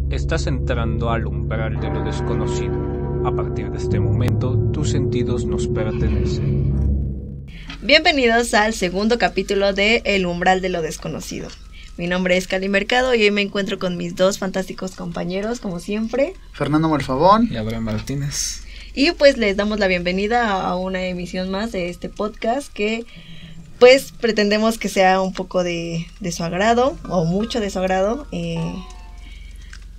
Estás entrando al umbral de lo desconocido. A partir de este momento, tus sentidos nos pertenecen. Bienvenidos al segundo capítulo de El umbral de lo desconocido. Mi nombre es Cali Mercado y hoy me encuentro con mis dos fantásticos compañeros, como siempre. Fernando Malfabón y Abraham Martínez. Y pues les damos la bienvenida a una emisión más de este podcast que pues pretendemos que sea un poco de su agrado o mucho de su agrado.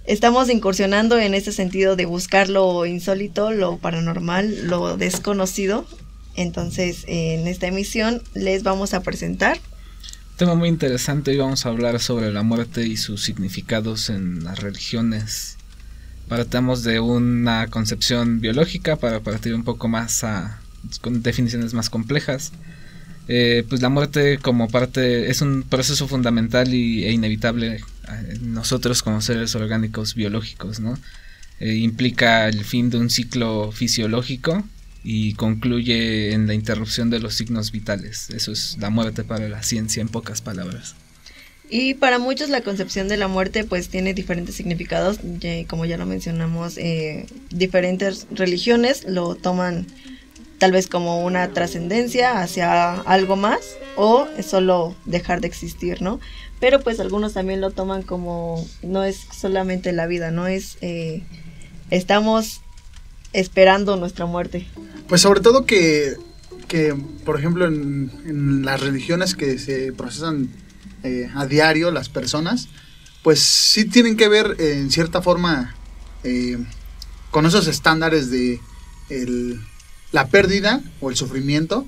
Estamos incursionando en ese sentido de buscar lo insólito, lo paranormal, lo desconocido. Entonces, en esta emisión les vamos a presentar Tema muy interesante. Hoy vamos a hablar sobre la muerte y sus significados en las religiones. Partamos de una concepción biológica para partir un poco más con definiciones más complejas. Pues la muerte como parte es un proceso fundamental e inevitable en nosotros como seres orgánicos biológicos, ¿no? Implica el fin de un ciclo fisiológico y concluye en la interrupción de los signos vitales. Eso es la muerte para la ciencia en pocas palabras. Y para muchos la concepción de la muerte pues tiene diferentes significados, como ya lo mencionamos, diferentes religiones lo toman tal vez como una trascendencia hacia algo más o es solo dejar de existir, ¿no? Pero pues algunos también lo toman como no es solamente la vida, no es estamos esperando nuestra muerte. Pues sobre todo que por ejemplo en las religiones que se procesan a diario las personas, pues sí tienen que ver en cierta forma con esos estándares de la pérdida o el sufrimiento,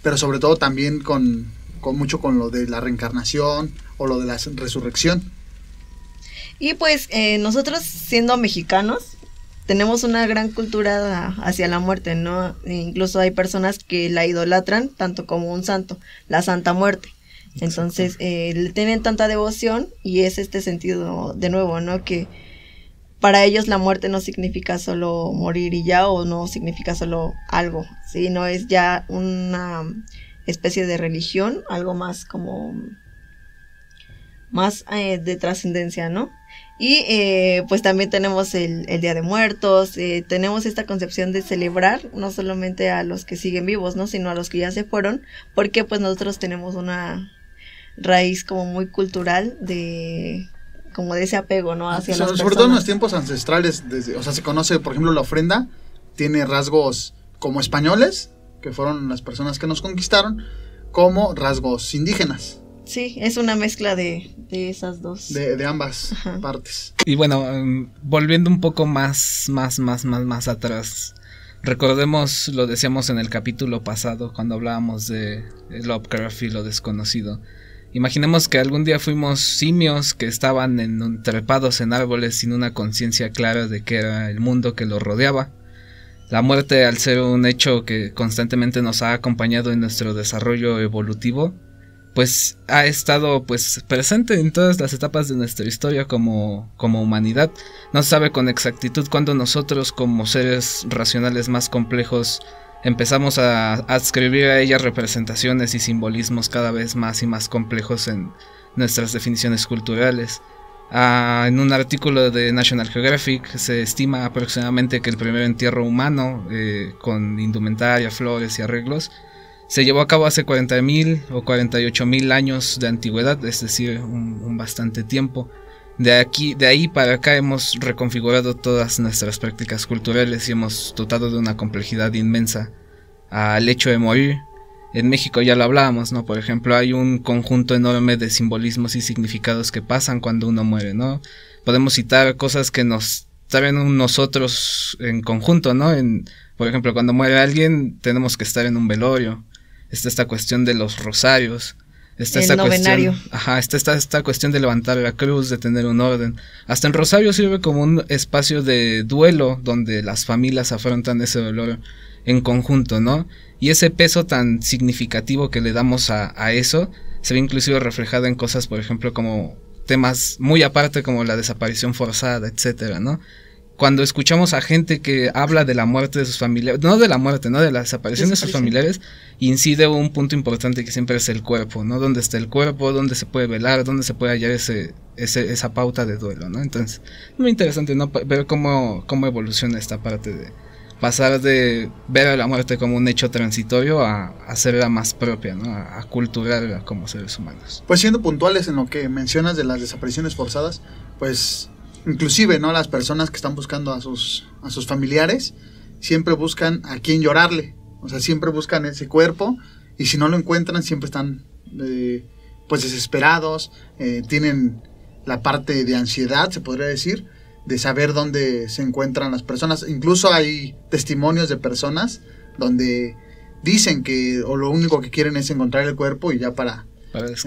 pero sobre todo también con mucho con lo de la reencarnación o lo de la resurrección. Y pues nosotros siendo mexicanos tenemos una gran cultura hacia la muerte, ¿no? Incluso hay personas que la idolatran tanto como un santo, la Santa Muerte. Entonces le tienen tanta devoción y es este sentido de nuevo, ¿no? Que para ellos la muerte no significa solo morir y ya, o no significa solo algo, ¿sí? No es ya una especie de religión, algo más como más de trascendencia, ¿no? Y pues también tenemos el Día de Muertos, tenemos esta concepción de celebrar no solamente a los que siguen vivos, ¿no? Sino a los que ya se fueron, porque pues nosotros tenemos una raíz como muy cultural como de ese apego, ¿no? Hacia las personas. Sobre todo en los tiempos ancestrales, o sea, se conoce, por ejemplo, la ofrenda tiene rasgos como españoles, que fueron las personas que nos conquistaron, como rasgos indígenas. Sí, es una mezcla de esas dos. De ambas partes. Y bueno, volviendo un poco más atrás, recordemos, lo decíamos en el capítulo pasado cuando hablábamos de Lovecraft y lo desconocido. Imaginemos que algún día fuimos simios que estaban trepados en árboles sin una conciencia clara de qué era el mundo que los rodeaba. La muerte, al ser un hecho que constantemente nos ha acompañado en nuestro desarrollo evolutivo, pues ha estado pues presente en todas las etapas de nuestra historia como humanidad. No se sabe con exactitud cuándo nosotros como seres racionales más complejos empezamos a adscribir a ella representaciones y simbolismos cada vez más y más complejos en nuestras definiciones culturales. En un artículo de National Geographic se estima aproximadamente que el primer entierro humano con indumentaria, flores y arreglos se llevó a cabo hace 40.000 o 48.000 años de antigüedad, es decir, un bastante tiempo. De ahí para acá hemos reconfigurado todas nuestras prácticas culturales y hemos dotado de una complejidad inmensa al hecho de morir. En México ya lo hablábamos, ¿no? Por ejemplo, hay un conjunto enorme de simbolismos y significados que pasan cuando uno muere, ¿no? Podemos citar cosas que nos traen nosotros en conjunto, ¿no? Por ejemplo, cuando muere alguien tenemos que estar en un velorio. Está esta cuestión de los rosarios. Está esta novenario. Está esta cuestión de levantar la cruz, de tener un orden. Hasta el rosario sirve como un espacio de duelo donde las familias afrontan ese dolor en conjunto, ¿no? Y ese peso tan significativo que le damos a eso se ve inclusive reflejado en cosas, por ejemplo, como temas muy aparte como la desaparición forzada, etcétera, ¿no? cuando escuchamos a gente que habla de la muerte de sus familiares, no de la muerte, no de la desaparición de sus familiares, incide un punto importante que siempre es el cuerpo, ¿no? ¿Dónde está el cuerpo? ¿Dónde se puede velar? ¿Dónde se puede hallar esa pauta de duelo, ¿no? Entonces, muy interesante, ¿no? Ver cómo evoluciona esta parte de pasar de ver a la muerte como un hecho transitorio a hacerla más propia, ¿no? A culturarla como seres humanos. Pues siendo puntuales en lo que mencionas de las desapariciones forzadas, pues inclusive, ¿no? Las personas que están buscando a sus familiares siempre buscan a quién llorarle, o sea, siempre buscan ese cuerpo, y si no lo encuentran siempre están pues desesperados, tienen la parte de ansiedad, se podría decir, de saber dónde se encuentran las personas. Incluso hay testimonios de personas donde dicen que o lo único que quieren es encontrar el cuerpo y ya para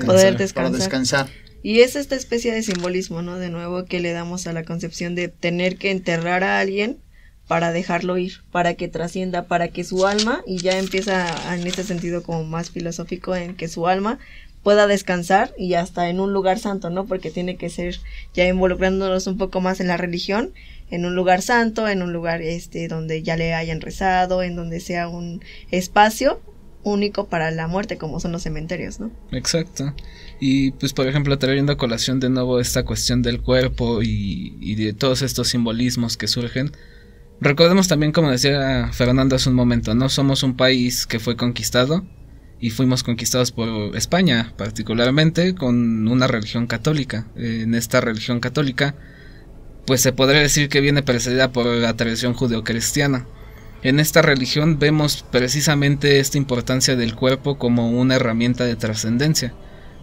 poder descansar. Y es esta especie de simbolismo, ¿no? De nuevo que le damos a la concepción de tener que enterrar a alguien para dejarlo ir, para que trascienda, para que su alma, y ya empieza en este sentido como más filosófico, en que su alma pueda descansar y hasta en un lugar santo, ¿no? Porque tiene que ser, ya involucrándonos un poco más en la religión, en un lugar santo, en un lugar donde ya le hayan rezado, en donde sea un espacio único para la muerte, como son los cementerios, ¿no? Exacto. Y pues por ejemplo, trayendo a colación de nuevo esta cuestión del cuerpo y de todos estos simbolismos que surgen, recordemos también, como decía Fernando hace un momento, ¿no? Somos un país que fue conquistado, y fuimos conquistados por España, particularmente con una religión católica. En esta religión católica, pues se podría decir que viene precedida por la tradición judeocristiana. En esta religión vemos precisamente esta importancia del cuerpo como una herramienta de trascendencia.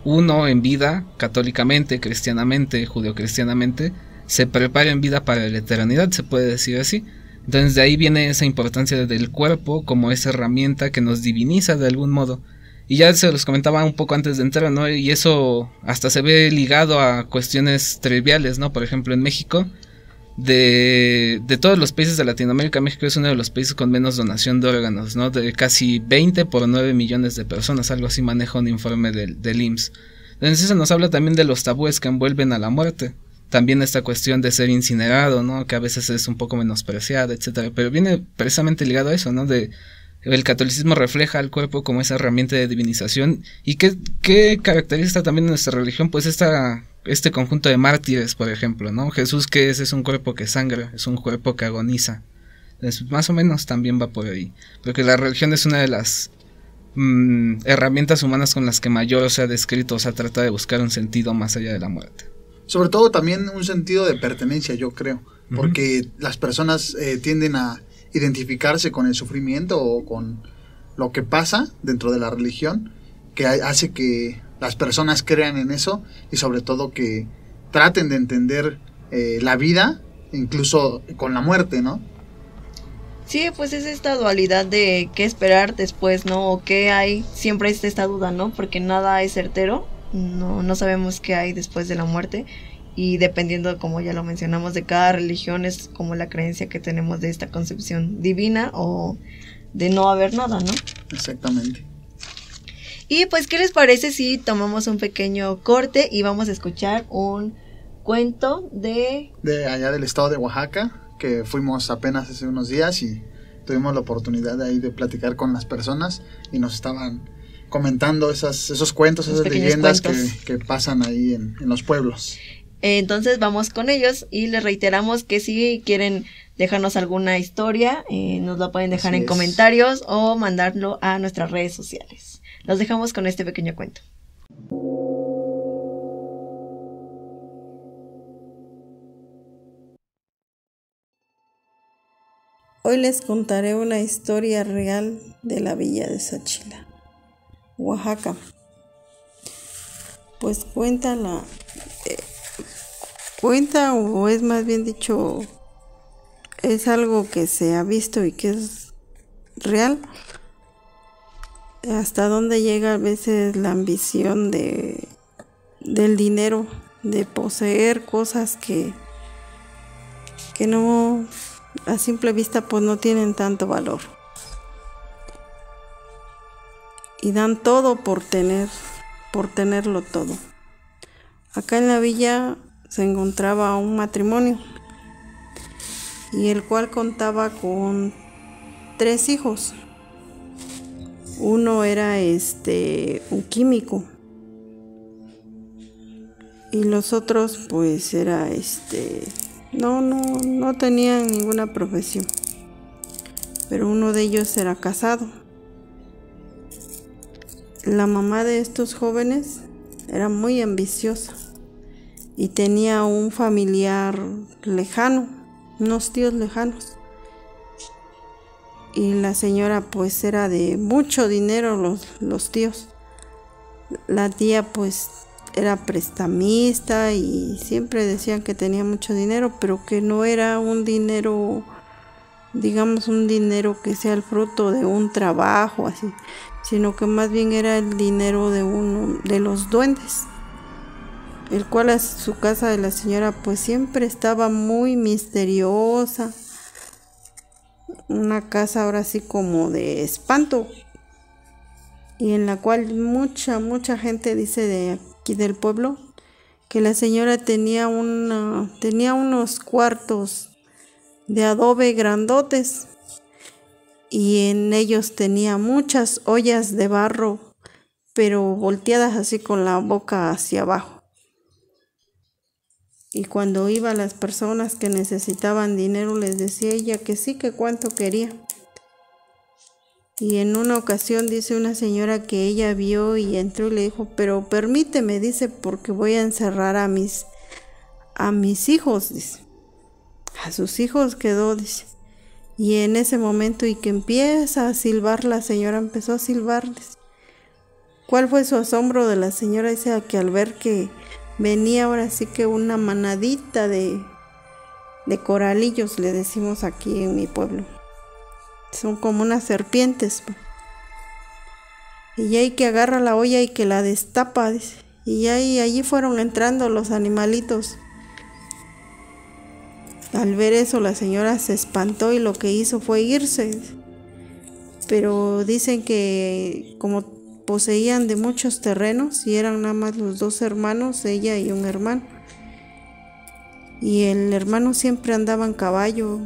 Uno en vida, católicamente, cristianamente, judeocristianamente, se prepara en vida para la eternidad, se puede decir así. Entonces de ahí viene esa importancia del cuerpo como esa herramienta que nos diviniza de algún modo. Y ya se los comentaba un poco antes de entrar, ¿no? Y eso hasta se ve ligado a cuestiones triviales, ¿no? Por ejemplo, en México, de todos los países de Latinoamérica, México es uno de los países con menos donación de órganos, ¿no? De casi 20 por 9 millones de personas, algo así maneja un informe del IMSS. Entonces eso nos habla también de los tabúes que envuelven a la muerte. También esta cuestión de ser incinerado, ¿no? Que a veces es un poco menospreciada, etcétera. Pero viene precisamente ligado a eso, ¿no? El catolicismo refleja al cuerpo como esa herramienta de divinización. ¿Y qué caracteriza también nuestra religión? Pues este conjunto de mártires, por ejemplo, ¿no? Jesús, que es un cuerpo que sangra, es un cuerpo que agoniza. Entonces, más o menos también va por ahí. Porque la religión es una de las herramientas humanas con las que mayor se ha descrito, o sea, trata de buscar un sentido más allá de la muerte. Sobre todo también un sentido de pertenencia, yo creo, porque las personas tienden a identificarse con el sufrimiento o con lo que pasa dentro de la religión, que hace que las personas crean en eso y sobre todo que traten de entender la vida, incluso con la muerte, ¿no? Sí, pues es esta dualidad de qué esperar después, ¿no? O qué hay, siempre es esta duda, ¿no? Porque nada es certero. No sabemos qué hay después de la muerte, y dependiendo, como ya lo mencionamos, de cada religión es como la creencia que tenemos de esta concepción divina o de no haber nada, ¿no? Exactamente. Y pues, ¿qué les parece si tomamos un pequeño corte y vamos a escuchar un cuento de allá del estado de Oaxaca, que fuimos apenas hace unos días y tuvimos la oportunidad de ahí de platicar con las personas y nos estaban comentando esos cuentos, esas leyendas que pasan ahí en los pueblos. Entonces vamos con ellos y les reiteramos que si quieren dejarnos alguna historia, nos la pueden dejar en comentarios o mandarlo a nuestras redes sociales. Los dejamos con este pequeño cuento. Hoy les contaré una historia real de la villa de Sáchila, Oaxaca. Pues cuenta o es más bien dicho, es algo que se ha visto y que es real. Hasta dónde llega a veces la ambición del dinero, de poseer cosas que no, a simple vista pues no tienen tanto valor. Y dan todo por tenerlo todo. Acá en la villa se encontraba un matrimonio y el cual contaba con 3 hijos. Uno era un químico y los otros pues era no tenían ninguna profesión, pero uno de ellos era casado. La mamá de estos jóvenes era muy ambiciosa y tenía un familiar lejano, unos tíos lejanos. Y la señora pues era de mucho dinero, los tíos. La tía pues era prestamista y siempre decían que tenía mucho dinero, pero que no era un dinero, digamos, un dinero que sea el fruto de un trabajo así, sino que más bien era el dinero de uno de los duendes, el cual a su casa de la señora pues siempre estaba muy misteriosa, una casa ahora sí como de espanto, y en la cual mucha gente dice de aquí del pueblo que la señora tenía unos cuartos de adobe grandotes y en ellos tenía muchas ollas de barro, pero volteadas así con la boca hacia abajo. Y cuando iban las personas que necesitaban dinero, les decía ella que sí, que cuánto quería. Y en una ocasión dice una señora que ella vio y entró y le dijo, pero permíteme, dice, porque voy a encerrar a mis hijos, dice. A sus hijos quedó, dice. Y en ese momento y que empieza a silbar, la señora empezó a silbarles. ¿Cuál fue su asombro de la señora? Dice que al ver que venía ahora sí que una manadita de coralillos, le decimos aquí en mi pueblo. Son como unas serpientes. Y ya hay que agarra la olla y que la destapa, dice. Y allí fueron entrando los animalitos. Al ver eso la señora se espantó y lo que hizo fue irse. Pero dicen que como poseían de muchos terrenos y eran nada más los 2 hermanos, ella y un hermano. Y el hermano siempre andaba en caballo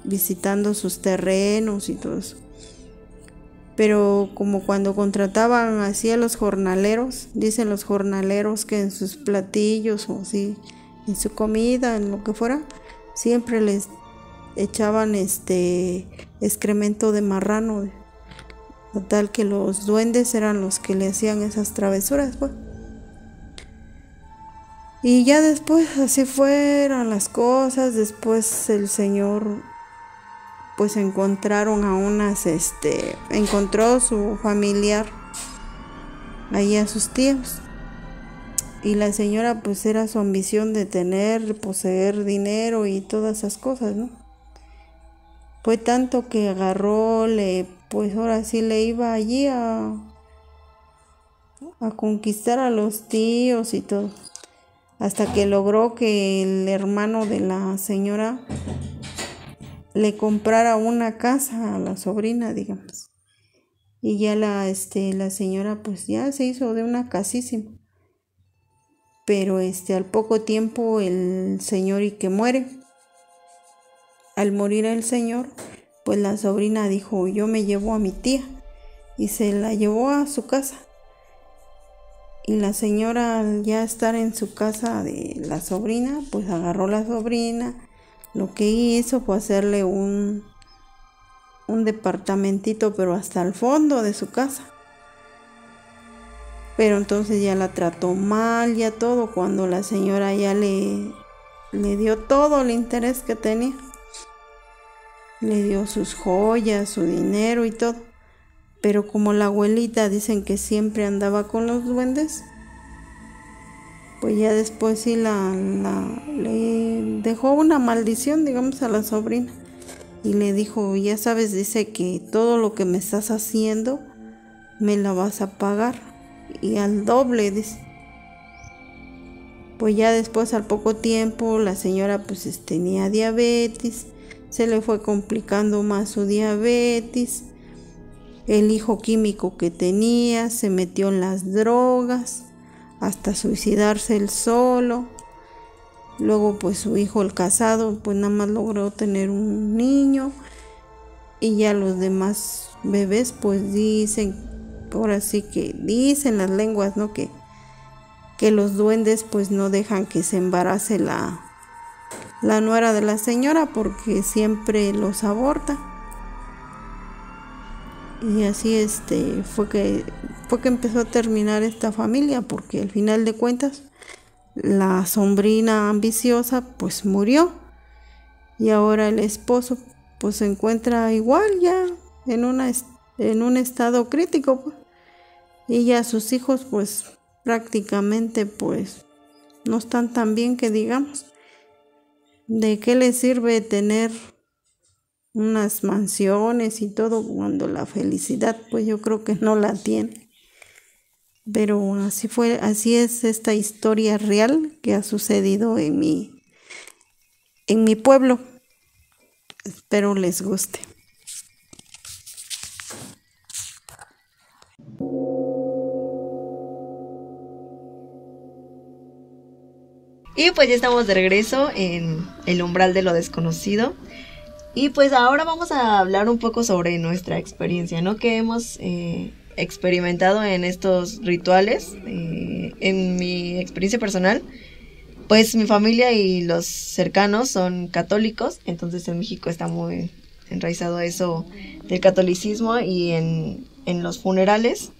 visitando sus terrenos y todo eso. Pero como cuando contrataban así a los jornaleros, dicen los jornaleros que en sus platillos o así, en su comida, en lo que fuera, siempre les echaban excremento de marrano, tal que los duendes eran los que le hacían esas travesuras, pues. Y ya después así fueron las cosas. Después el señor pues encontraron encontró su familiar ahí a sus tíos, y la señora pues era su ambición de poseer dinero y todas esas cosas, ¿no? Fue tanto que agarró, pues ahora sí le iba allí a conquistar a los tíos y todo, hasta que logró que el hermano de la señora le comprara una casa a la sobrina, digamos. Y ya la señora pues ya se hizo de una casísima. Pero al poco tiempo el señor y que muere. Al morir el señor, pues la sobrina dijo, yo me llevo a mi tía, y se la llevó a su casa. Y la señora, al ya estar en su casa de la sobrina, pues agarró la sobrina. Lo que hizo fue hacerle un departamentito, pero hasta el fondo de su casa. Pero entonces ya la trató mal, ya todo, cuando la señora ya le dio todo el interés que tenía. Le dio sus joyas, su dinero y todo. Pero como la abuelita dicen que siempre andaba con los duendes, pues ya después sí le dejó una maldición, digamos, a la sobrina. Y le dijo, ya sabes, dice que todo lo que me estás haciendo, me la vas a pagar. Y al doble, dice. Pues ya después, al poco tiempo, la señora pues tenía diabetes. Se le fue complicando más su diabetes. El hijo químico que tenía se metió en las drogas, hasta suicidarse él solo. Luego pues su hijo, el casado, pues nada más logró tener un niño. Y ya los demás bebés pues dicen, ahora sí que dicen las lenguas, ¿no? Que los duendes pues no dejan que se embarace la nuera de la señora porque siempre los aborta. Y así fue que empezó a terminar esta familia, porque al final de cuentas la sombrina ambiciosa pues murió y ahora el esposo pues se encuentra igual ya en un estado crítico, pues. Y ya sus hijos pues prácticamente pues no están tan bien que digamos. ¿De qué les sirve tener unas mansiones y todo cuando la felicidad pues yo creo que no la tiene? Pero así es esta historia real que ha sucedido en mi pueblo. Espero les guste. Y pues ya estamos de regreso en el umbral de lo desconocido. Y pues ahora vamos a hablar un poco sobre nuestra experiencia, ¿no? Que hemos experimentado en estos rituales. En mi experiencia personal, pues mi familia y los cercanos son católicos, entonces en México está muy enraizado eso del catolicismo, y en los funerales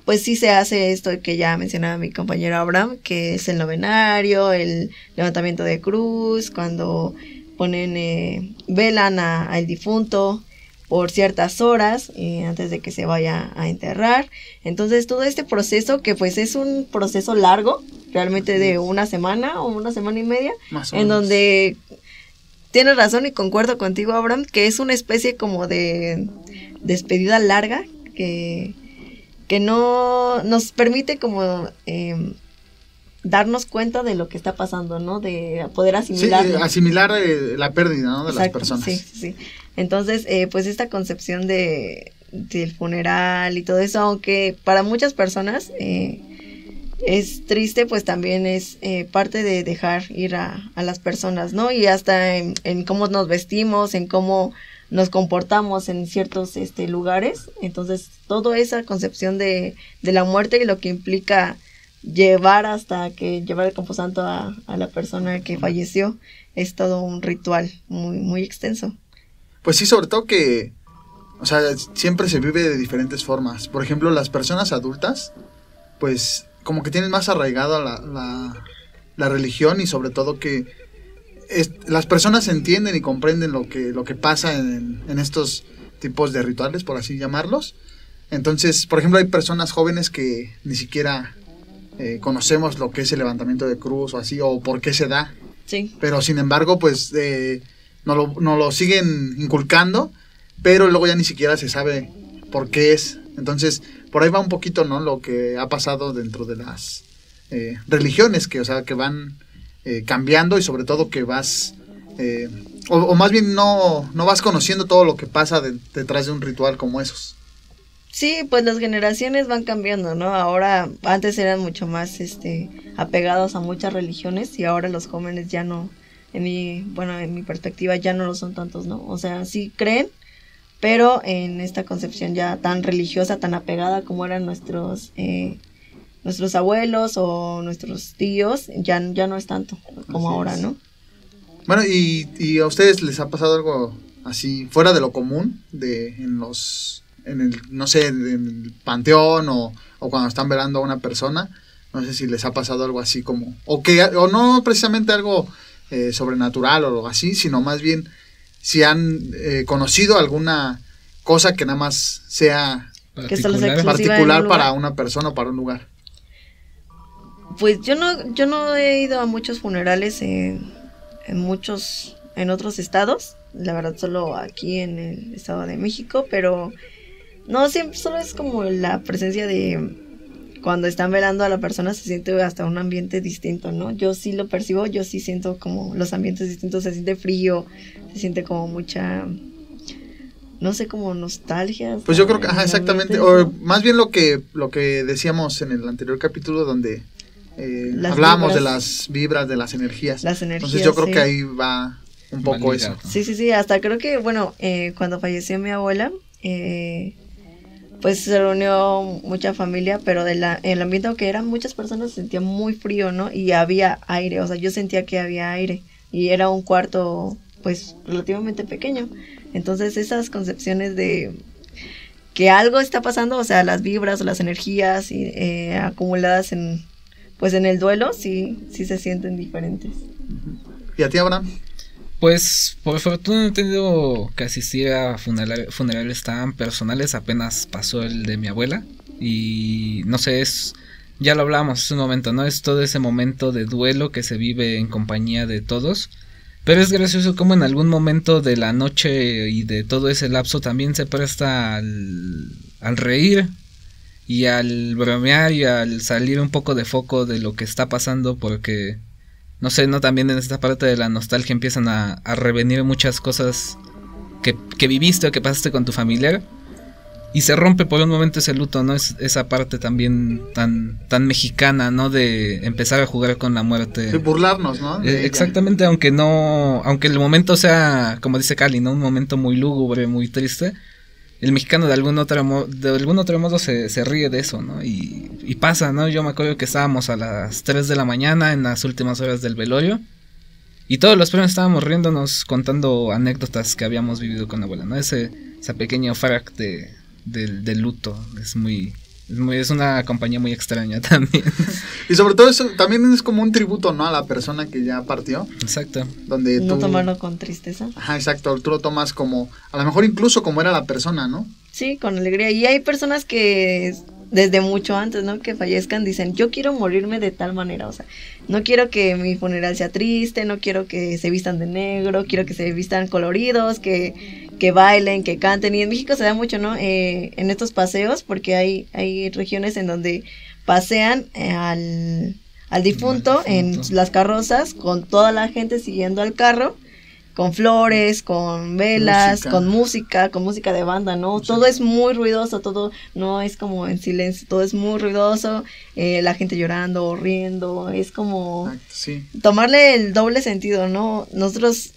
pues sí se hace esto que ya mencionaba mi compañero Abraham, que es el novenario, el levantamiento de cruz, cuando ponen, velan al difunto por ciertas horas antes de que se vaya a enterrar. Entonces todo este proceso, que pues es un proceso largo, realmente de una semana o una semana y media, más o menos, en donde tienes razón y concuerdo contigo, Abraham, que es una especie como de despedida larga que no nos permite como darnos cuenta de lo que está pasando, ¿no? De poder asimilar. Sí, asimilar la pérdida, ¿no? De las personas. Sí. Entonces, pues esta concepción del funeral y todo eso, aunque para muchas personas es triste, pues también es parte de dejar ir a las personas, ¿no? Y hasta en cómo nos vestimos, en cómo nos comportamos en ciertos lugares. Entonces, toda esa concepción de la muerte y lo que implica llevar el camposanto a la persona que falleció, es todo un ritual muy, muy extenso. Pues sí, sobre todo que, o sea, siempre se vive de diferentes formas. Por ejemplo, las personas adultas, pues como que tienen más arraigado la religión, y sobre todo que las personas entienden y comprenden lo que pasa en estos tipos de rituales, por así llamarlos. Entonces, por ejemplo, hay personas jóvenes que ni siquiera conocemos lo que es el levantamiento de cruz o así, o por qué se da. Sí. Pero sin embargo, pues nos lo siguen inculcando, pero luego ya ni siquiera se sabe por qué es. Entonces, por ahí va un poquito, ¿no? Lo que ha pasado dentro de las religiones, que van cambiando, y sobre todo que vas, o más bien no vas conociendo todo lo que pasa detrás de un ritual como esos. Sí, pues las generaciones van cambiando, ¿no? Ahora, antes eran mucho más apegados a muchas religiones, y ahora los jóvenes ya no, en mi perspectiva, ya no lo son tantos, ¿no? O sea, sí creen, pero en esta concepción ya tan religiosa, tan apegada como eran nuestros abuelos o nuestros tíos, ya no es tanto como ahora, ¿no? Bueno, ¿y a ustedes les ha pasado algo así fuera de lo común, en el panteón, o cuando están velando a una persona? No sé si les ha pasado algo así como, o no precisamente algo sobrenatural o algo así, sino más bien si han conocido alguna cosa que nada más sea particular para una persona o para un lugar. Pues yo no he ido a muchos funerales en otros estados, la verdad solo aquí en el Estado de México, pero no, siempre solo es como la presencia de cuando están velando a la persona, se siente hasta un ambiente distinto, ¿no? Yo sí lo percibo, yo sí siento como los ambientes distintos, se siente frío, se siente como mucha, no sé, como nostalgia. Pues yo creo que, exactamente, o más bien lo que decíamos en el anterior capítulo, donde hablábamos vibras. de las vibras, de las energías. Las energías, entonces yo creo sí. que ahí va un poco ligado. eso. Sí, hasta creo que, bueno, cuando falleció mi abuela, pues se reunió mucha familia, pero en el ambiente, aunque eran muchas personas, se sentía muy frío, ¿no? Y había aire, o sea, yo sentía que había aire, y era un cuarto, pues, relativamente pequeño. Entonces, esas concepciones de que algo está pasando, o sea, las vibras o las energías acumuladas en el duelo, sí se sienten diferentes. ¿Y a ti, Abraham? Pues por fortuna no he tenido que asistir a funerales tan personales. Apenas pasó el de mi abuela. Y no sé, ya lo hablábamos hace un momento, ¿no? Es todo ese momento de duelo que se vive en compañía de todos. Pero es gracioso como en algún momento de la noche y de todo ese lapso también se presta al reír y al bromear y al salir un poco de foco de lo que está pasando, porque no sé, ¿no? También en esta parte de la nostalgia empiezan a revenir muchas cosas que viviste o que pasaste con tu familiar. Y se rompe por un momento ese luto, ¿no? Es esa parte también tan mexicana, ¿no? De empezar a jugar con la muerte. De burlarnos, ¿no? Exactamente, aunque el momento sea, como dice Cali, ¿no? Un momento muy lúgubre, muy triste. El mexicano de algún otro modo se ríe de eso, ¿no? Y pasa, ¿no? Yo me acuerdo que estábamos a las 3 de la mañana en las últimas horas del velorio. Y todos los premios estábamos riéndonos, contando anécdotas que habíamos vivido con la abuela, ¿no? Esa pequeña frac del luto es una compañía muy extraña también. Y sobre todo eso también es como un tributo, ¿no? A la persona que ya partió. Exacto. Donde No tú, tomarlo con tristeza. Ajá, exacto, tú lo tomas como, a lo mejor incluso como era la persona, ¿no? Sí, con alegría. Y hay personas que desde mucho antes, ¿no? Que fallezcan, dicen, yo quiero morirme de tal manera, o sea, no quiero que mi funeral sea triste, no quiero que se vistan de negro, quiero que se vistan coloridos, que bailen, que canten. Y en México se da mucho, ¿no? En estos paseos, porque hay regiones en donde pasean al difunto en las carrozas, con toda la gente siguiendo al carro, con flores, con velas, con música de banda, ¿no? Todo es muy ruidoso, todo no es como en silencio, todo es muy ruidoso, la gente llorando o riendo, es como sí, tomarle el doble sentido, ¿no? Nosotros,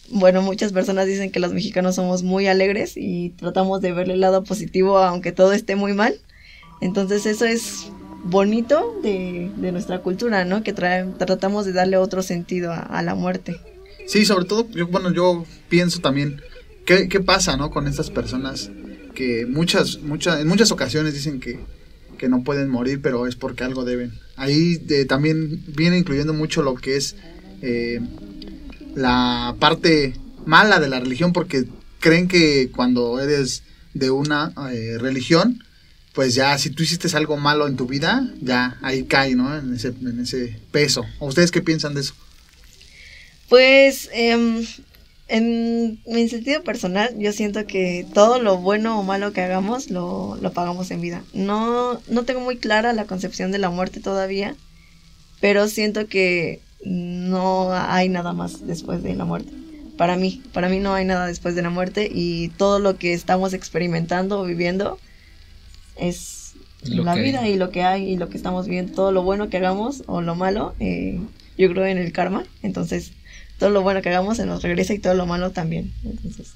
bueno, muchas personas dicen que los mexicanos somos muy alegres y tratamos de verle el lado positivo aunque todo esté muy mal. Entonces eso es bonito de nuestra cultura, ¿no? Que tratamos de darle otro sentido a la muerte. Sí, sobre todo, yo pienso también, ¿qué pasa, no? Con estas personas que en muchas ocasiones dicen que no pueden morir, pero es porque algo deben. Ahí también viene incluyendo mucho lo que es la parte mala de la religión, porque creen que cuando eres de una religión, pues ya si tú hiciste algo malo en tu vida, ya ahí cae, ¿no? En ese peso. ¿O ustedes qué piensan de eso? Pues en mi sentido personal, yo siento que todo lo bueno o malo que hagamos lo pagamos en vida. No tengo muy clara la concepción de la muerte todavía, pero siento que no hay nada más después de la muerte. Para mí no hay nada después de la muerte, y todo lo que estamos experimentando o viviendo es la vida y lo que hay y lo que estamos viendo. Todo lo bueno que hagamos o lo malo, yo creo en el karma, entonces todo lo bueno que hagamos se nos regresa y todo lo malo también. Entonces,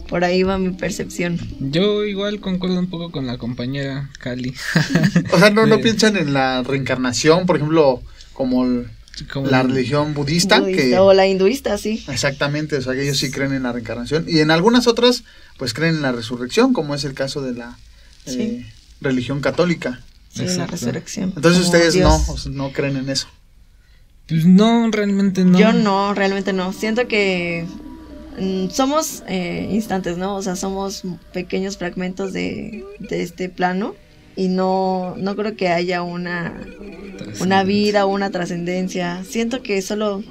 por ahí va mi percepción. Yo igual concuerdo un poco con la compañera Cali. O sea, no piensan en la reencarnación, por ejemplo, como la religión budista o la hinduista, sí. Exactamente, o sea, que ellos sí creen en la reencarnación. Y en algunas otras, pues creen en la resurrección, como es el caso de la religión católica. Sí, en la resurrección. Entonces ustedes Dios. no creen en eso. Pues no, realmente no. Yo no, realmente no. Siento que somos instantes, ¿no? O sea, somos pequeños fragmentos de este plano, y no creo que haya una vida o una trascendencia. Siento que solo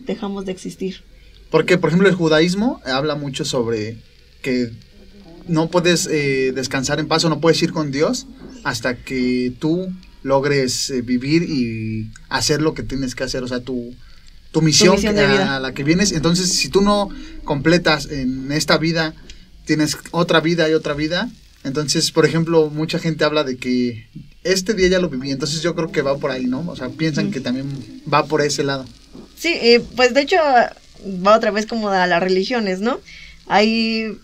dejamos de existir. Porque, por ejemplo, el judaísmo habla mucho sobre que no puedes descansar en paz o no puedes ir con Dios hasta que tú logres vivir y hacer lo que tienes que hacer, o sea, tu misión de vida a la que vienes. Entonces, si tú no completas en esta vida, tienes otra vida y otra vida, Entonces, por ejemplo, mucha gente habla de que este día ya lo viví, entonces yo creo que va por ahí, ¿no? O sea, piensan que también va por ese lado. Sí, pues de hecho va otra vez como a las religiones, ¿no? Hay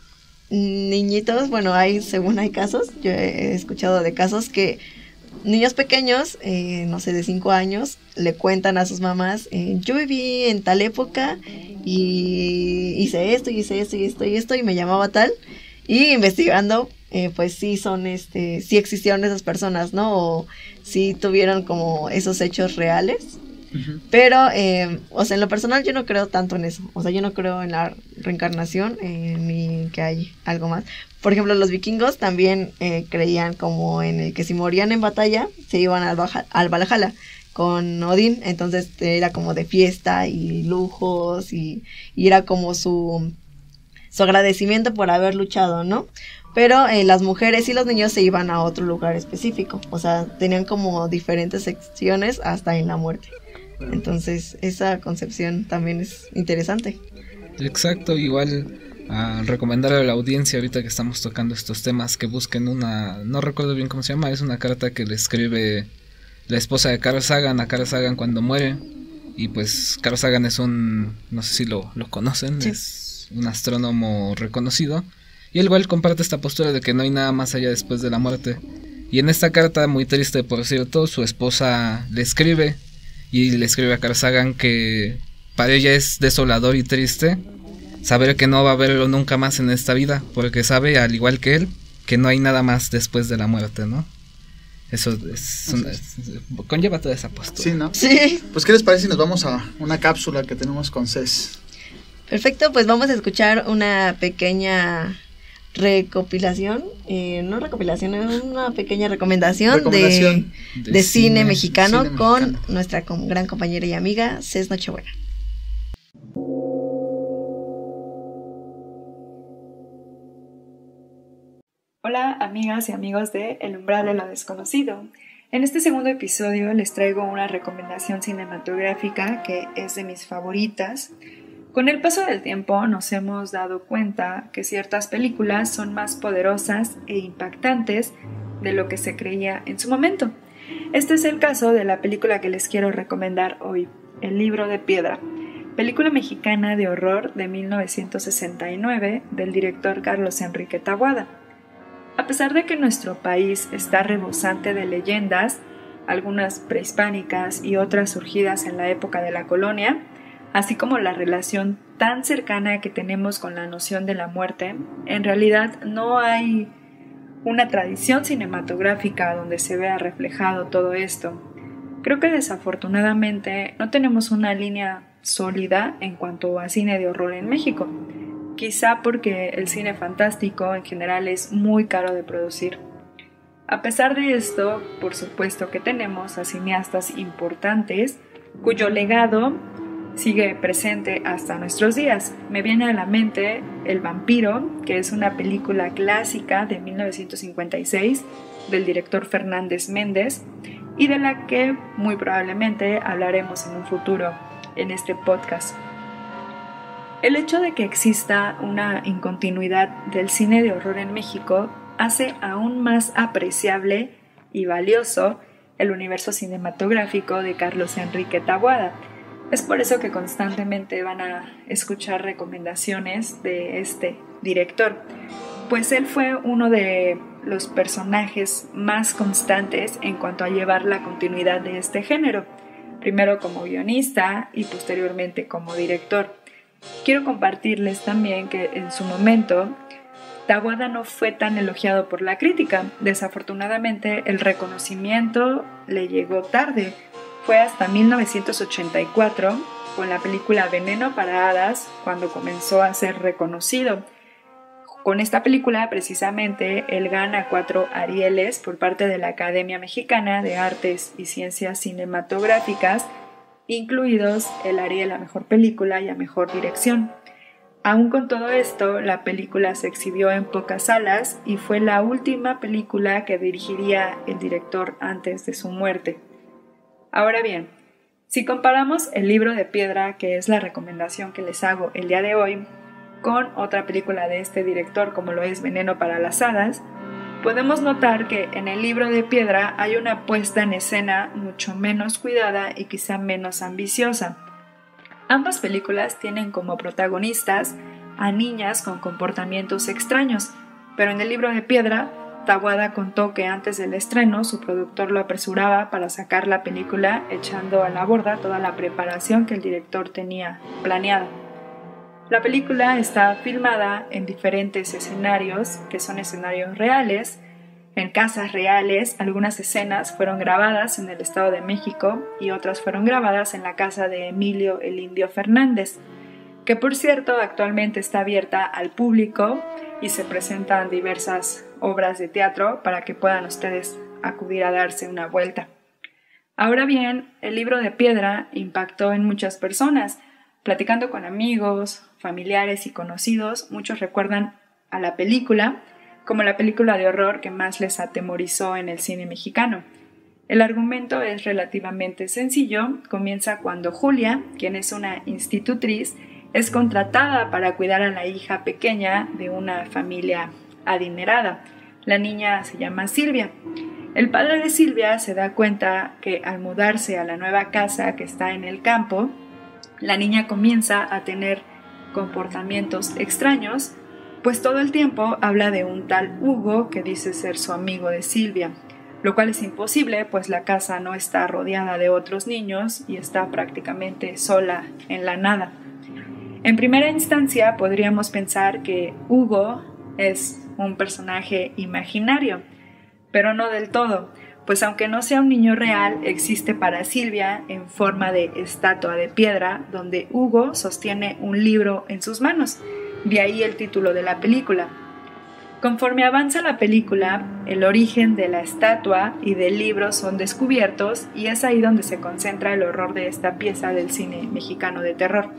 niñitos, bueno, según hay casos, yo he escuchado de casos que niños pequeños, no sé, de 5 años, le cuentan a sus mamás, yo viví en tal época y hice esto, y hice esto, y esto, y esto, y me llamaba tal, y investigando, pues sí son, sí existieron esas personas, ¿no? O sí tuvieron como esos hechos reales. Uh-huh. Pero, o sea, en lo personal yo no creo tanto en eso. O sea, yo no creo en la reencarnación, ni que hay algo más. Por ejemplo, los vikingos también creían como en el que si morían en batalla, se iban al Valhalla con Odín. Entonces era como de fiesta y lujos y era como su agradecimiento por haber luchado, ¿no? Pero las mujeres y los niños se iban a otro lugar específico. O sea, tenían como diferentes secciones hasta en la muerte. Entonces esa concepción también es interesante. Exacto, igual recomendarle a la audiencia ahorita que estamos tocando estos temas que busquen no recuerdo bien cómo se llama, es una carta que le escribe la esposa de Carl Sagan a Carl Sagan cuando muere. Y pues Carl Sagan es no sé si lo conocen, sí. Es un astrónomo reconocido. Y él igual comparte esta postura de que no hay nada más allá después de la muerte. Y en esta carta, muy triste por cierto, su esposa le escribe a Carl Sagan que para ella es desolador y triste saber que no va a verlo nunca más en esta vida, porque sabe, al igual que él, que no hay nada más después de la muerte, ¿no? Eso conlleva toda esa postura. Sí, ¿no? Sí. Pues, ¿qué les parece si nos vamos a una cápsula que tenemos con Cés? Perfecto, pues vamos a escuchar una pequeña recopilación, no recopilación, es una pequeña recomendación de cine mexicano con nuestra gran compañera y amiga Cés Nochebuena. Hola amigas y amigos de El Umbral de lo Desconocido. En este segundo episodio les traigo una recomendación cinematográfica que es de mis favoritas. Con el paso del tiempo nos hemos dado cuenta que ciertas películas son más poderosas e impactantes de lo que se creía en su momento. Este es el caso de la película que les quiero recomendar hoy, El Libro de Piedra, película mexicana de horror de 1969 del director Carlos Enrique Taboada. A pesar de que nuestro país está rebosante de leyendas, algunas prehispánicas y otras surgidas en la época de la colonia, así como la relación tan cercana que tenemos con la noción de la muerte, en realidad no hay una tradición cinematográfica donde se vea reflejado todo esto. Creo que desafortunadamente no tenemos una línea sólida en cuanto a cine de horror en México, quizá porque el cine fantástico en general es muy caro de producir. A pesar de esto, por supuesto que tenemos a cineastas importantes cuyo legado sigue presente hasta nuestros días. Me viene a la mente El Vampiro, que es una película clásica de 1956 del director Fernández Méndez y de la que muy probablemente hablaremos en un futuro en este podcast. El hecho de que exista una incontinuidad del cine de horror en México hace aún más apreciable y valioso el universo cinematográfico de Carlos Enrique Taboada. Es por eso que constantemente van a escuchar recomendaciones de este director, pues él fue uno de los personajes más constantes en cuanto a llevar la continuidad de este género, primero como guionista y posteriormente como director. Quiero compartirles también que en su momento Taboada no fue tan elogiado por la crítica. Desafortunadamente el reconocimiento le llegó tarde. Fue hasta 1984, con la película Veneno para Hadas, cuando comenzó a ser reconocido. Con esta película, precisamente, él gana 4 Arieles por parte de la Academia Mexicana de Artes y Ciencias Cinematográficas, incluidos el Ariel a Mejor Película y a Mejor Dirección. Aún con todo esto, la película se exhibió en pocas salas y fue la última película que dirigiría el director antes de su muerte. Ahora bien, si comparamos El Libro de Piedra, que es la recomendación que les hago el día de hoy, con otra película de este director como lo es Veneno para las Hadas, podemos notar que en el Libro de Piedra hay una puesta en escena mucho menos cuidada y quizá menos ambiciosa. Ambas películas tienen como protagonistas a niñas con comportamientos extraños, pero en el Libro de Piedra, Taboada contó que antes del estreno su productor lo apresuraba para sacar la película echando a la borda toda la preparación que el director tenía planeada. La película está filmada en diferentes escenarios, que son escenarios reales, en casas reales. Algunas escenas fueron grabadas en el Estado de México y otras fueron grabadas en la casa de Emilio el Indio Fernández, que por cierto actualmente está abierta al público y se presentan diversas obras de teatro para que puedan ustedes acudir a darse una vuelta. Ahora bien, el Libro de Piedra impactó en muchas personas. Platicando con amigos, familiares y conocidos, muchos recuerdan a la película como la película de horror que más les atemorizó en el cine mexicano. El argumento es relativamente sencillo. Comienza cuando Julia, quien es una institutriz, es contratada para cuidar a la hija pequeña de una familia adinerada. La niña se llama Silvia. El padre de Silvia se da cuenta que al mudarse a la nueva casa que está en el campo, la niña comienza a tener comportamientos extraños, pues todo el tiempo habla de un tal Hugo que dice ser su amigo de Silvia, lo cual es imposible, pues la casa no está rodeada de otros niños y está prácticamente sola en la nada. En primera instancia podríamos pensar que Hugo es un personaje imaginario, pero no del todo, pues aunque no sea un niño real, existe para Silvia en forma de estatua de piedra, donde Hugo sostiene un libro en sus manos, de ahí el título de la película. Conforme avanza la película, el origen de la estatua y del libro son descubiertos y es ahí donde se concentra el horror de esta pieza del cine mexicano de terror.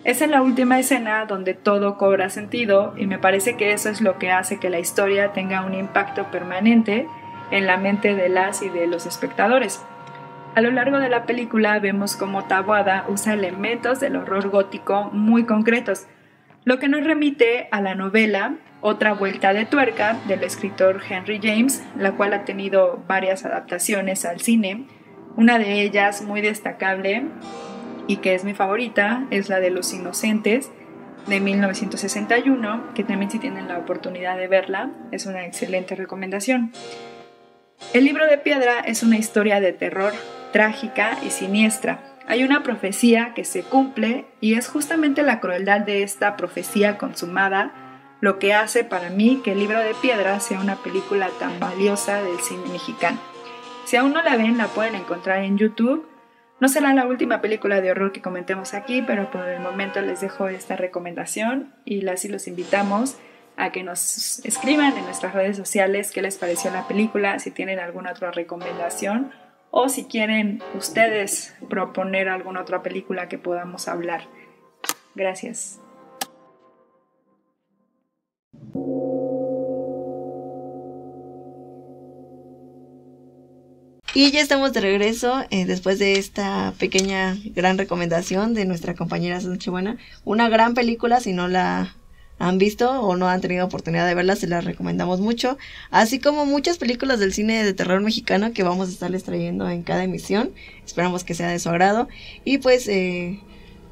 Es en la última escena donde todo cobra sentido y me parece que eso es lo que hace que la historia tenga un impacto permanente en la mente de las y de los espectadores. A lo largo de la película vemos cómo Taboada usa elementos del horror gótico muy concretos, lo que nos remite a la novela Otra vuelta de tuerca del escritor Henry James, la cual ha tenido varias adaptaciones al cine. Una de ellas muy destacable y que es mi favorita es la de Los Inocentes de 1961, que también si tienen la oportunidad de verla es una excelente recomendación. El Libro de Piedra es una historia de terror trágica y siniestra. Hay una profecía que se cumple y es justamente la crueldad de esta profecía consumada lo que hace para mí que El Libro de Piedra sea una película tan valiosa del cine mexicano. Si aún no la ven, la pueden encontrar en YouTube. No será la última película de horror que comentemos aquí, pero por el momento les dejo esta recomendación y así los invitamos a que nos escriban en nuestras redes sociales qué les pareció la película, si tienen alguna otra recomendación o si quieren ustedes proponer alguna otra película que podamos hablar. Gracias. Y ya estamos de regreso después de esta pequeña gran recomendación de nuestra compañera Nochebuena. Una gran película, si no la han visto o no han tenido oportunidad de verla, se la recomendamos mucho. Así como muchas películas del cine de terror mexicano que vamos a estarles trayendo en cada emisión. Esperamos que sea de su agrado. Y pues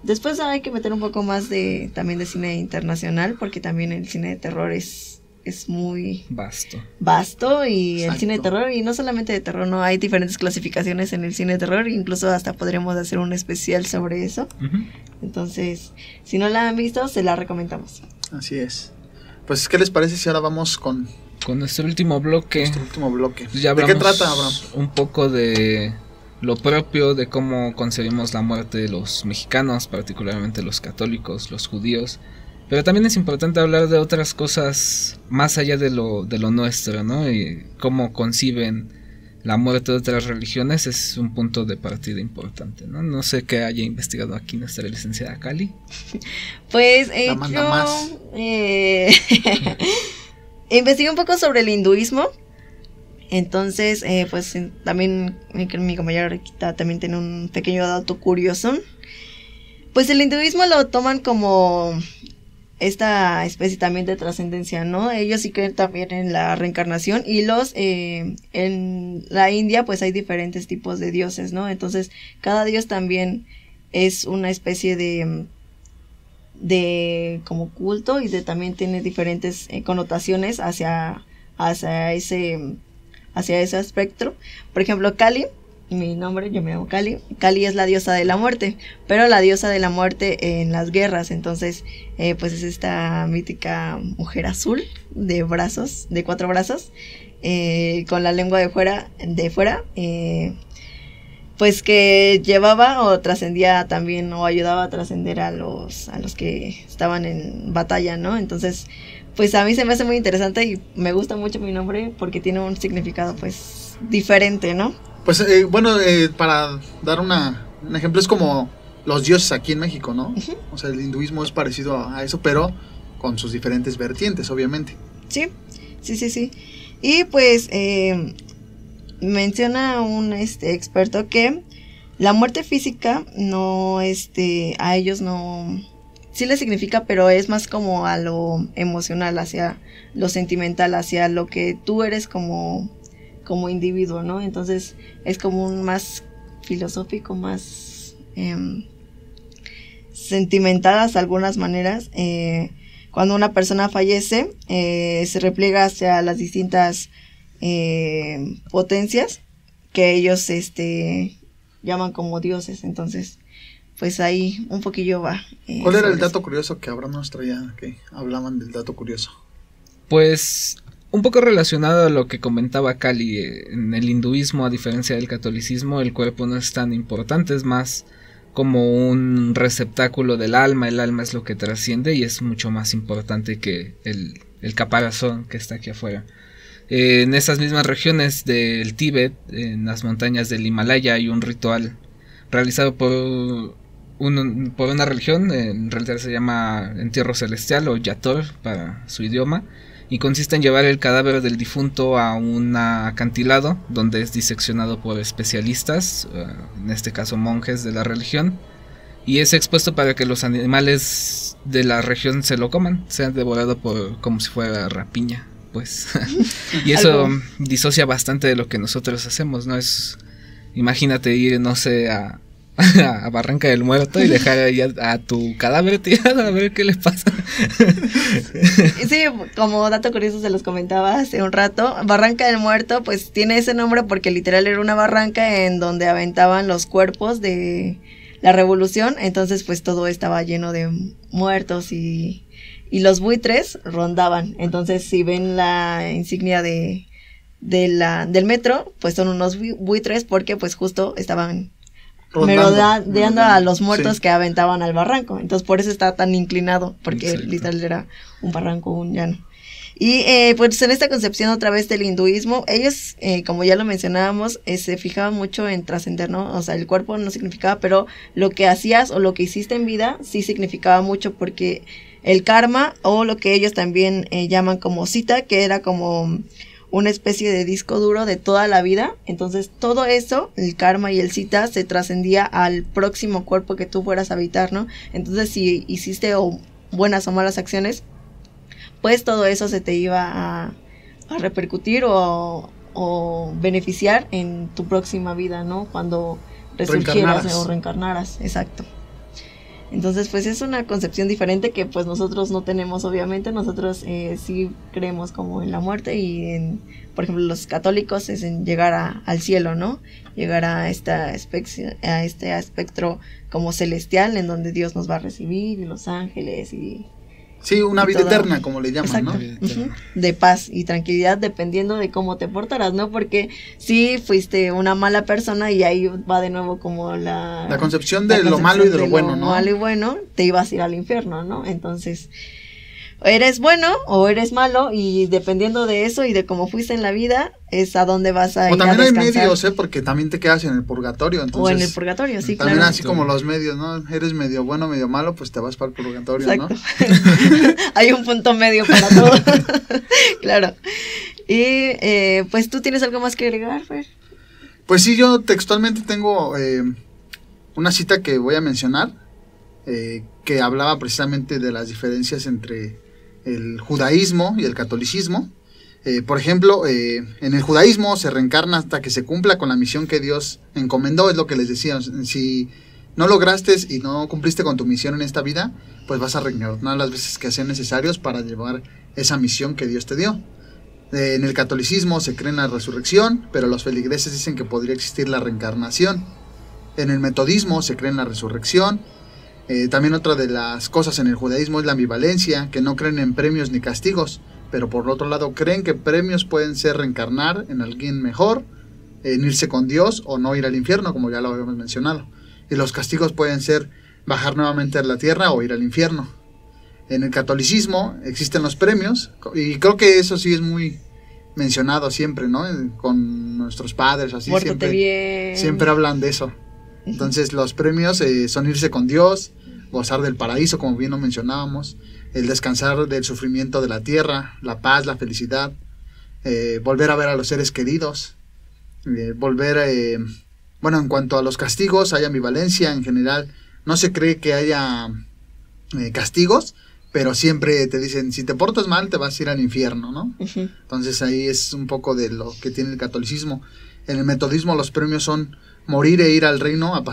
después hay que meter un poco más también de cine internacional, porque también el cine de terror es muy vasto y exacto. El cine de terror, y no solamente de terror, no hay diferentes clasificaciones en el cine de terror, incluso hasta podríamos hacer un especial sobre eso. Entonces, si no la han visto, se la recomendamos. Así es. Pues, ¿qué les parece si ahora vamos con nuestro último bloque? Pues ya ¿de qué trata, Abraham? Un poco de lo propio de cómo concebimos la muerte de los mexicanos, particularmente los católicos, los judíos. Pero también es importante hablar de otras cosas más allá de lo nuestro, ¿no? Y cómo conciben la muerte de otras religiones es un punto de partida importante, ¿no? No sé qué haya investigado aquí nuestra licenciada Cali. Pues yo investigué un poco sobre el hinduismo. Entonces, pues también mi compañera Riquita también tiene un pequeño dato curioso. Pues el hinduismo lo toman como esta especie también de trascendencia, ¿no? Ellos sí creen también en la reencarnación y en la India pues hay diferentes tipos de dioses, ¿no? Entonces cada dios también es una especie de como culto y también tiene diferentes connotaciones hacia ese espectro. Por ejemplo, Kali, mi nombre, yo me llamo Kali. Kali es la diosa de la muerte, pero la diosa de la muerte en las guerras. Entonces, pues es esta mítica mujer azul de 4 brazos, con la lengua de fuera, pues que llevaba o trascendía también o ayudaba a trascender a los que estaban en batalla, ¿no? Entonces, pues a mí se me hace muy interesante y me gusta mucho mi nombre porque tiene un significado pues diferente, ¿no? Pues para dar un ejemplo, es como los dioses aquí en México, ¿no? Uh-huh. O sea, el hinduismo es parecido a eso, pero con sus diferentes vertientes, obviamente. Sí. Y pues menciona un experto que la muerte física no, a ellos no, sí les significa, pero es más como a lo emocional, hacia lo sentimental, hacia lo que tú eres como individuo, ¿no? Entonces es como un más filosófico, más sentimental hasta algunas maneras. Cuando una persona fallece, se repliega hacia las distintas potencias que ellos llaman como dioses. Entonces, pues ahí un poquillo va. ¿Cuál era el dato curioso que Abraham nos traía, que hablaban del dato curioso? Pues un poco relacionado a lo que comentaba Kali, en el hinduismo, a diferencia del catolicismo, el cuerpo no es tan importante, es más como un receptáculo del alma. El alma es lo que trasciende y es mucho más importante que el caparazón que está aquí afuera. En esas mismas regiones del Tíbet, en las montañas del Himalaya, hay un ritual realizado por una religión, en realidad se llama entierro celestial o yator para su idioma, y consiste en llevar el cadáver del difunto a un acantilado donde es diseccionado por especialistas, en este caso monjes de la religión, y es expuesto para que los animales de la región se lo coman, sean devorados como si fuera rapiña, pues. Y eso disocia bastante de lo que nosotros hacemos, ¿no? Imagínate ir, no sé, a Barranca del Muerto y dejar ahí a tu cadáver tirado a ver qué le pasa. Sí, como dato curioso se los comentaba hace un rato, Barranca del Muerto pues tiene ese nombre porque literal era una barranca en donde aventaban los cuerpos de la revolución. Entonces pues todo estaba lleno de muertos y los buitres rondaban. Entonces si ven la insignia del metro, pues son unos buitres porque pues justo estaban merodeando a los muertos, sí, que aventaban al barranco. Entonces por eso está tan inclinado, porque exacto, literal era un barranco, un llano. Y pues en esta concepción otra vez del hinduismo, ellos, como ya lo mencionábamos, se fijaban mucho en trascender, ¿no? O sea, el cuerpo no significaba, pero lo que hacías o lo que hiciste en vida sí significaba mucho, porque el karma, o lo que ellos también llaman como cita, que era como una especie de disco duro de toda la vida. Entonces todo eso, el karma y el cita, se trascendía al próximo cuerpo que tú fueras a habitar, ¿no? Entonces si hiciste buenas o malas acciones, pues todo eso se te iba a repercutir o beneficiar en tu próxima vida, ¿no? Cuando resurgieras o reencarnaras, exacto. Entonces pues es una concepción diferente que pues nosotros no tenemos, obviamente.Nosotros sí creemos como en la muerte y por ejemplo los católicos es en llegar al cielo, ¿no? Llegar a este espectro como celestial en donde Dios nos va a recibir y los ángeles y... Sí, una vida eterna, como le llaman, exacto, ¿no? Uh-huh. De paz y tranquilidad dependiendo de cómo te portarás, ¿no? Porque si fuiste una mala persona y ahí va de nuevo como la concepción de lo malo y de lo bueno, ¿no? Lo malo y bueno, te ibas a ir al infierno, ¿no? Entonces, eres bueno o eres malo y dependiendo de eso y de cómo fuiste en la vida, es a dónde vas a ir a descansar. O también hay medios, porque también te quedas en el purgatorio. Entonces, o en el purgatorio, sí, también claro. Así como los medios, ¿no? Eres medio bueno, medio malo, pues te vas para el purgatorio, exacto, ¿no? Hay un punto medio para todo. Claro. Y pues tú tienes algo más que agregar, Fer. Pues sí, yo textualmente tengo una cita que voy a mencionar. que hablaba precisamente de las diferencias entre el judaísmo y el catolicismo. Por ejemplo, en el judaísmo se reencarna hasta que se cumpla con la misión que Dios encomendó, es lo que les decía. Si no lograste y no cumpliste con tu misión en esta vida, pues vas a reencarnar las veces que sean necesarios para llevar esa misión que Dios te dio. En el catolicismo se cree en la resurrección, pero los feligreses dicen que podría existir la reencarnación. En el metodismo se cree en la resurrección. También otra de las cosas en el judaísmo es la ambivalencia, que no creen en premios ni castigos, pero por otro lado creen que premios pueden ser reencarnar en alguien mejor, en irse con Dios o no ir al infierno, como ya lo habíamos mencionado. Y los castigos pueden ser bajar nuevamente a la tierra o ir al infierno. En el catolicismo existen los premios, y creo que eso sí es muy mencionado siempre, ¿no? Con nuestros padres, así siempre hablan de eso. Entonces los premios son irse con Dios, gozar del paraíso, como bien lo mencionábamos, el descansar del sufrimiento de la tierra, la paz, la felicidad, volver a ver a los seres queridos, bueno, en cuanto a los castigos, hay ambivalencia en general. No se cree que haya castigos, pero siempre te dicen, si te portas mal, te vas a ir al infierno, ¿no? Uh-huh. Entonces ahí es un poco de lo que tiene el catolicismo. En el metodismo los premios son morir e ir al reino a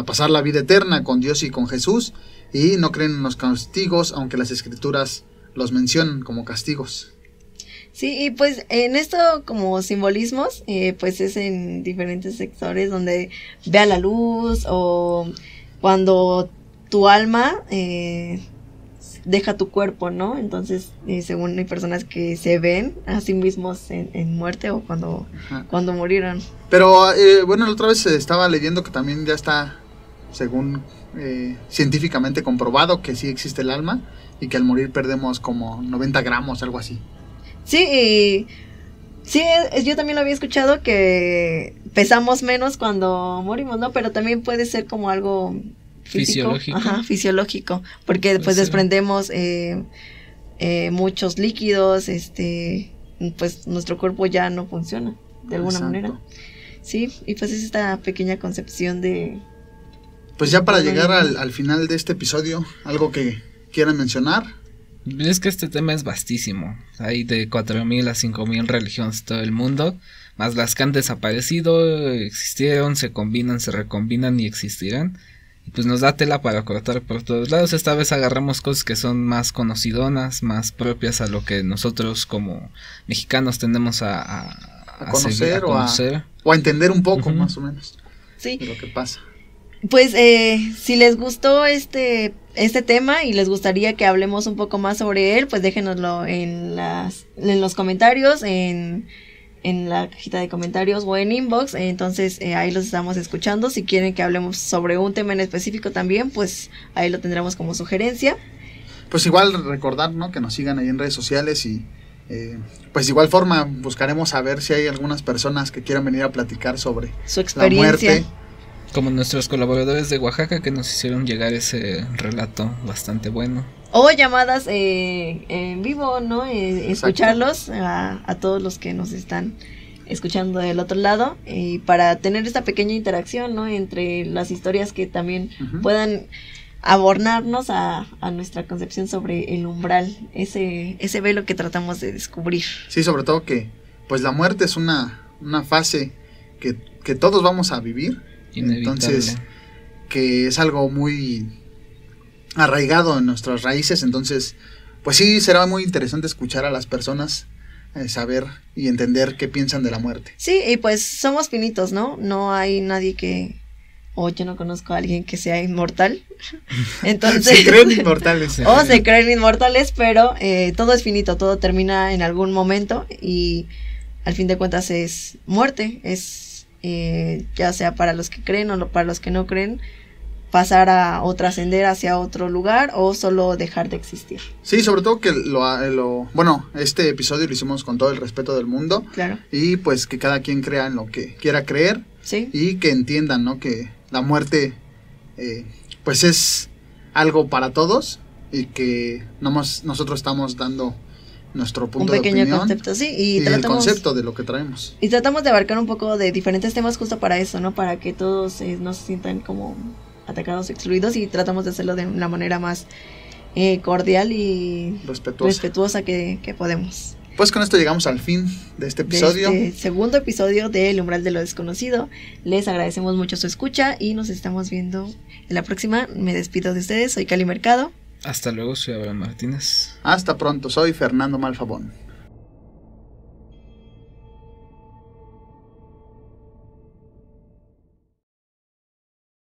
pasar la vida eterna con Dios y con Jesús, y no creen en los castigos, aunque las escrituras los mencionan como castigos. Sí, y pues en esto como simbolismos, pues es en diferentes sectores donde vea la luz, o cuando tu alma deja tu cuerpo, ¿no? Entonces, según hay personas que se ven a sí mismos en muerte o cuando murieron. Pero, bueno, la otra vez estaba leyendo que también ya está, según científicamente comprobado, que sí existe el alma y que al morir perdemos como 90 gramos, algo así. Sí, sí, yo también lo había escuchado, que pesamos menos cuando morimos, ¿no? Pero también puede ser como algo físico, fisiológico, porque después desprendemos muchos líquidos, pues nuestro cuerpo ya no funciona de alguna manera. Sí, y pues es esta pequeña concepción de... Pues ya para llegar al final de este episodio, ¿algo que quieran mencionar? Es que este tema es vastísimo. Hay de 4.000 a 5.000 religiones en todo el mundo, más las que han desaparecido, existieron, se combinan, se recombinan y existirán. Y pues nos da tela para cortar por todos lados. Esta vez agarramos cosas que son más conocidonas, más propias a lo que nosotros como mexicanos tendemos a conocer, o a entender un poco, más o menos, sí, de lo que pasa. Pues si les gustó este tema y les gustaría que hablemos un poco más sobre él, pues déjenoslo en los comentarios, en la cajita de comentarios o en inbox. Entonces ahí los estamos escuchando. Si quieren que hablemos sobre un tema en específico también, pues ahí lo tendremos como sugerencia. Pues igual recordar, ¿no?, que nos sigan ahí en redes sociales y pues de igual forma buscaremos a ver si hay algunas personas que quieran venir a platicar sobre su experiencia. La muerte. Como nuestros colaboradores de Oaxaca que nos hicieron llegar ese relato bastante bueno. O llamadas en vivo, ¿no? Escucharlos a todos los que nos están escuchando del otro lado, y para tener esta pequeña interacción, ¿no?, entre las historias que también puedan abornarnos a nuestra concepción sobre el umbral, ese velo que tratamos de descubrir. Sí, sobre todo que pues la muerte es una fase que todos vamos a vivir. Inevitable. Entonces, que es algo muy arraigado en nuestras raíces. Entonces, pues sí, será muy interesante escuchar a las personas, saber y entender qué piensan de la muerte. Sí, y pues somos finitos, ¿no? No hay nadie yo no conozco a alguien que sea inmortal. Entonces se creen inmortales. O se creen inmortales, pero todo es finito, todo termina en algún momento, y al fin de cuentas es muerte, es ya sea para los que creen o para los que no creen, pasar o trascender hacia otro lugar, o solo dejar de existir. Sí, sobre todo que bueno, este episodio lo hicimos con todo el respeto del mundo. Claro. Y pues que cada quien crea en lo que quiera creer. Sí. Y que entiendan, ¿no?, que la muerte pues es algo para todos, y que nosotros estamos dando nuestro punto de opinión, un pequeño concepto, sí, y el concepto de lo que traemos. Y tratamos de abarcar un poco de diferentes temas justo para eso, ¿no? Para que todos no se sientan como atacados, excluidos, y tratamos de hacerlo de la manera más cordial y respetuosa que podemos. Pues con esto llegamos al fin de este episodio. De este segundo episodio de El Umbral de lo Desconocido. Les agradecemos mucho su escucha y nos estamos viendo en la próxima. Me despido de ustedes, soy Cali Mercado. Hasta luego, soy Abraham Martínez. Hasta pronto, soy Fernando Malfabón.